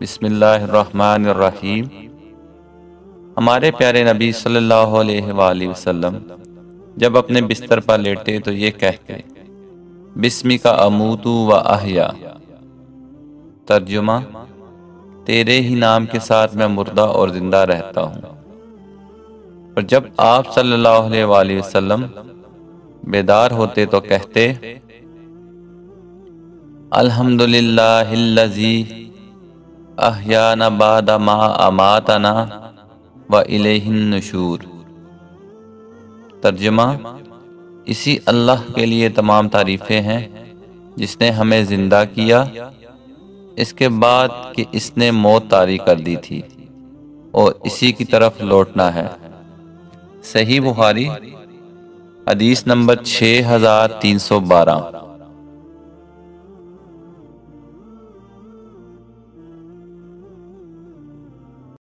بسم اللہ الرحمن الرحیم۔ ہمارے پیارے نبی صلی اللہ علیہ وآلہ وسلم جب اپنے بستر پر لیٹے تو یہ کہتے: بسمک اموت و احیا۔ ترجمہ: تیرے ہی نام کے ساتھ میں مردہ اور زندہ رہتا ہوں۔ اور جب آپ صلی اللہ علیہ وآلہ وسلم بیدار ہوتے تو کہتے: الحمدللہ الذی احیانا بعد ما اماتنا والیہ النشور۔ ترجمہ: اسی اللہ کے لیے تمام تعریفیں ہیں جس نے ہمیں زندہ کیا اس کے بعد کہ اس نے موت طاری کر دی تھی، اور اسی کی طرف لوٹنا ہے۔ صحیح بخاری، حدیث نمبر 6312۔